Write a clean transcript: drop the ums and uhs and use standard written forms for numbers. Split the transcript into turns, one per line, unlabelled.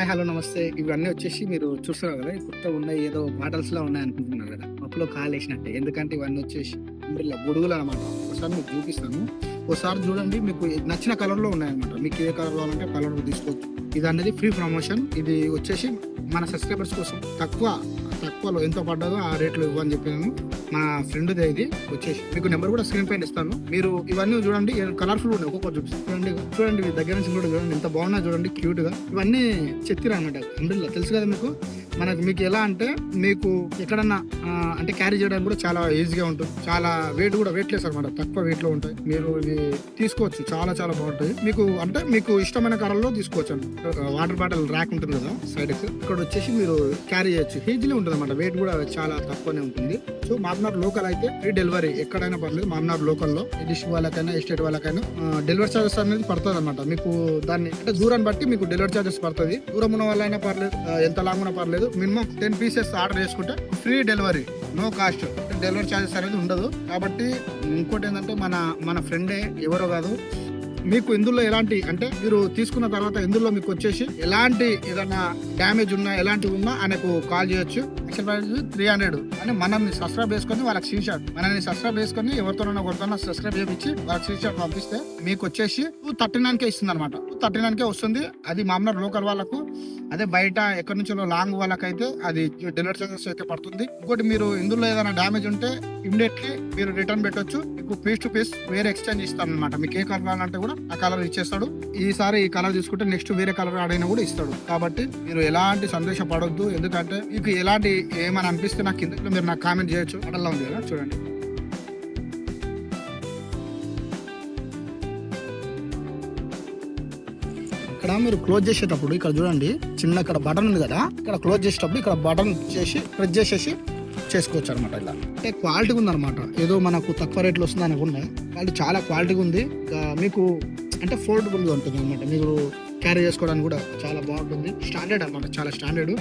Hi hello నమస్తే. ఇవన్నీ వచ్చేసి మీరు చూస్తున్నారు కదా, కొత్తగా ఉన్నాయి, ఏదో బాటల్స్‌లా ఉన్నాయి అనుకుంటున్నారు కదా, పప్పులో కాలేసినట్టే. ఎందుకంటే ఇవన్నీ వచ్చేసి అంబ్రెల్లా గొడుగులు అనమాట. ఒకసారి మీకు చూపిస్తాను. ఒకసారి చూడండి, మీకు నచ్చిన కలర్‌లో ఉన్నాయన్నమాట. మీకు ఏ కలర్ కావాలంటే కలర్ తీసుకోవచ్చు. ఇది అనేది ఫ్రీ ప్రమోషన్. ఇది వచ్చేసి మన సబ్స్క్రైబర్స్ కోసం తక్కువలో ఎంతో పడ్డదో ఆ రేట్లో ఇవ్వని చెప్పాను. మా ఫ్రెండ్దే ఇది వచ్చేసి. మీకు నెంబర్ కూడా స్క్రీన్ పైన ఇస్తాను. మీరు ఇవన్నీ చూడండి, కలర్ఫుల్ ఉన్నాయి. ఒక్కొక్కటి చూపిస్తాను. చూడండి దగ్గర నుంచి కూడా చూడండి, ఎంత బాగున్నా చూడండి, క్యూట్ గా. ఇవన్నీ చెత్తిరా అనమాట. అంబ్రెల్లా తెలుసు కదా మీకు. మీకు ఎలా అంటే, మీకు ఎక్కడన్నా అంటే క్యారీ చేయడానికి కూడా చాలా ఈజీగా ఉంటుంది. చాలా వెయిట్ లెస్ అనమాట, తక్కువ వెయిట్ లో ఉంటాయి. మీరు ఇవి తీసుకోవచ్చు, చాలా చాలా బాగుంటాయి. మీకు ఇష్టమైన కలర్ లో తీసుకోవచ్చు అండి. వాటర్ బాటిల్ ర్యాక్ ఉంటుంది కదా సైడ్ కి, ఇక్కడ వచ్చేసి మీరు క్యారీ చేయొచ్చు. ఈజీలీ ఉంటుంది అనమాట. వెయిట్ కూడా చాలా తక్కువనే ఉంటుంది. సో మామ్నార్ లోకల్ అయితే ఫ్రీ డెలివరీ ఎక్కడైనా పర్లేదు. మామ్నార్ లోకల్లో డిస్ట్రిక్ట్ వాళ్ళకైనా ఎస్టేట్ వాళ్ళకైనా డెలివరీ చార్జెస్ అనేది పడుతుంది అనమాట. మీకు దాన్ని అంటే దూరాన్ని బట్టి మీకు డెలివరీ చార్జెస్ పడుతుంది. దూరం ఉన్న వాళ్ళైనా పర్లేదు, ఎంత లాంగ్ ఉన్నా పర్లేదు. మినిమం 10 పీసెస్ ఆర్డర్ చేసుకుంటే free delivery, no cost. Delivery charges అనేది ఉండదు. కాబట్టి ఇంకోటి ఏంటంటే, మన ఫ్రెండే, ఎవరో కాదు. మీకు ఇందులో ఎలాంటి అంటే, మీరు తీసుకున్న తర్వాత ఇందులో మీకు వచ్చేసి ఎలాంటి ఏదైనా డ్యామేజ్ ఉన్నా, ఎలాంటివి ఉన్నా ఆయనకు కాల్ చేయొచ్చు. యాక్చువల్ ప్రైస్ 300 అని మనల్ని సబ్స్క్రైబ్ చేసుకొని వాళ్ళకి స్క్రీన్ షాట్, మనల్ని సబ్స్క్రైబ్ చేసుకొని ఎవరితోనైనా ఒకరితో సబ్స్క్రైబ్ చేయించి వాళ్ళకి స్క్రీన్ షాట్ పంపిస్తే మీకు వచ్చేసి 239కే ఇస్తుంది అనమాట. 239కే వస్తుంది. అది మామూలు లోకల్ వాళ్ళకు. అదే బయట ఎక్కడి నుంచో లాంగ్ వాళ్ళకైతే అది డెలివరీ చార్జెస్ అయితే పడుతుంది. ఇంకోటి, మీరు ఇందులో ఏదైనా డ్యామేజ్ ఉంటే ఇమ్మీడియట్లీ మీరు రిటర్న్ పెట్టొచ్చు. మీకు పీస్ టు పీస్ వేరే ఎక్స్చేంజ్ ఇస్తాను అనమాట. మీకు ఏ కలర్ కావాలంటే కూడా ఆ కలర్ ఇచ్చేస్తాడు. ఈసారి ఈ కలర్ తీసుకుంటే నెక్స్ట్ వేరే కలర్ ఆడైనా కూడా ఇస్తాడు. కాబట్టి మీరు ఎలాంటి సందేశపడొద్దు. ఎందుకంటే మీకు ఎలాంటి ఏమైనా అనిపిస్తే నాకు కింద మీరు నాకు కామెంట్ చేయొచ్చు. అడల్లా ఉంది కదా, చూడండి. ఇక్కడ మీరు క్లోజ్ చేసేటప్పుడు ఇక్కడ చూడండి, చిన్న ఇక్కడ బటన్ ఉంది కదా, ఇక్కడ క్లోజ్ చేసేటప్పుడు ఇక్కడ బటన్ చేసి ప్రెస్ చేసేసి చేసుకోవచ్చు అనమాట. ఇలా అంటే క్వాలిటీ ఉంది అనమాట. ఏదో మనకు తక్కువ రేట్లో వస్తుంది అనుకున్నా, క్వాలిటీ చాలా క్వాలిటీగా ఉంది. మీకు అంటే ఫోల్డబుల్గా ఉంటుంది అనమాట. మీరు క్యారీ చేసుకోవడానికి కూడా చాలా బాగుంటుంది. స్టాండర్డ్ అనమాట, చాలా స్టాండర్డ్.